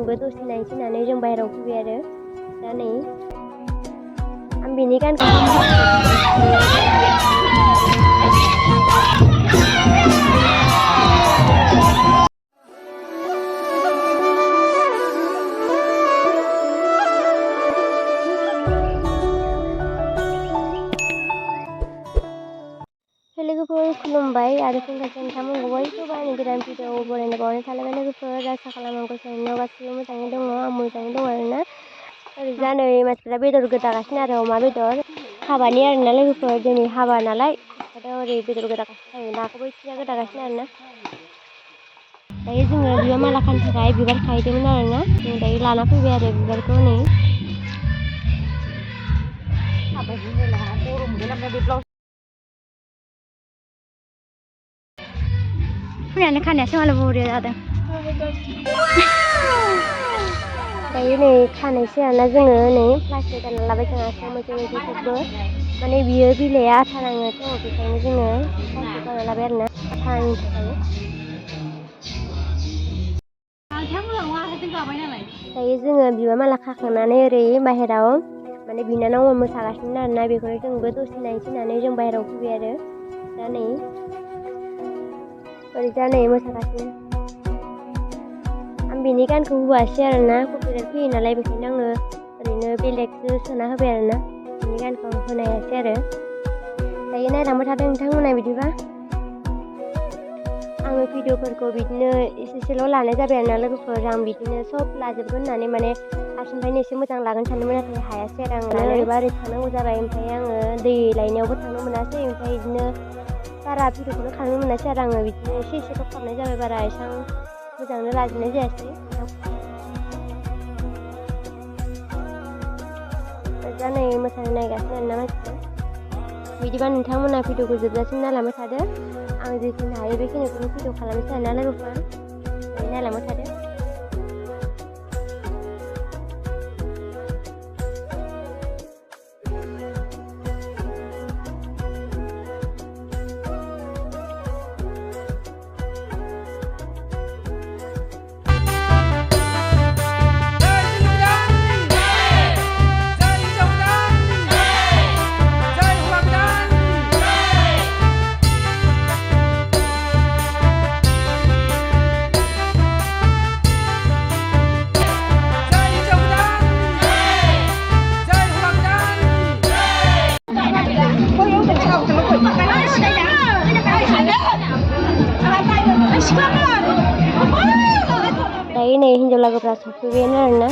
जोंबो दसे नायनोसै होननानै जों बाहेरायाव फैबाय आरो दा नै आं बिनि गानखौ लोगोफोर खुलुमबाय आरो फिन खेबसे नोंथांमोनखौ बयखौबो आंनि गोदान भिडिअ बरायनो बावनाय थालायबाय लोगोफोर आसा खालामो गसाइनियाव गासिबो मोजाङै दङ आं मोजाङै दं आरोना ओरैजा नै मानसिफ्रा बेदर गोदागासिनो आरो अमा बेदर हाबानि आरोना लोगोफोर दिनै हाबा नालाय दा ओरै बेदर गोदागासिनो थायो नाखौबो इथिया गोदागासिनो आरोना दायो जोङो बिबार माला खानो थाखाय बिबार खाहैदोंमोन आरोना जों दायो लाना फैबाय आरो बिबारखौ नै फुङावनो खानायासो मालाय बरिया जादों दायो नै खानायसै आरोना जोङो नै प्लास्टिक गानना लाबाय जों आथिङाव मोनसे मोनसे सबबो माने बियो बिलाइआ आथा नाङोथ' बेखायनो जोङो प्लास्टिक गानना लाबाय आरोना आथानि थाखाय दायो जोङो बिबार माला खाखांनानै ओरै बाहेराव माने बिनानाव मोसागासिनो आरोना बेखौनो जोंबो दसे नायनोसै होननानै जों बाहेरायाव फैबाय आरो दा नै ओरैजा नै मोसागासिनो आं बिनि गानखौ होआसै आरोना कपिराइट फैयो नालाय बेखायनो आङो ओरैनो बेलेगसो सोना होबाय आरोना बिनि गानखौ आं होनो हायासै आरो दायो नायलांबाय थादों नोंथांमोना बिदिबा आङो भिडिअफोरखौ बिदिनो एसेल' लानाय जाबाय आरोना लोगोफोर आं बिदिनो सब लाजोबगोन होननानै माने फार्स्टनिफ्रायनो एसे मोजां लागोन सानदोंमोन नाथाय हायासै आरो आङो ओरैबा ओरै थांनांगौ जाबाय ओमफ्राय आङो दै लायनायावबो थांनो मोनासै ओमफ्राय बिदिनो बारा भिडिअखौनो खालामनो मोनासै आरो आङो बिदिनो एसेल' खालामनाय जाबाय बारा एसेबां मोजांनो लाजोबनाय जायासै दा नै मोसानो नायगासिनो आरोना मानसिफ्रा बिदिबा नोंथांमोना भिडिअखौ जोबजासिम नायलांबाय थादो आं जेखिनि हायो बेखिनिखौनो भिडिअ खालामनोसै आरोना लोगोफोर नायलांबाय थादो दायो नै हिनजाव लोगोफ्रा सफैबायानो आरोना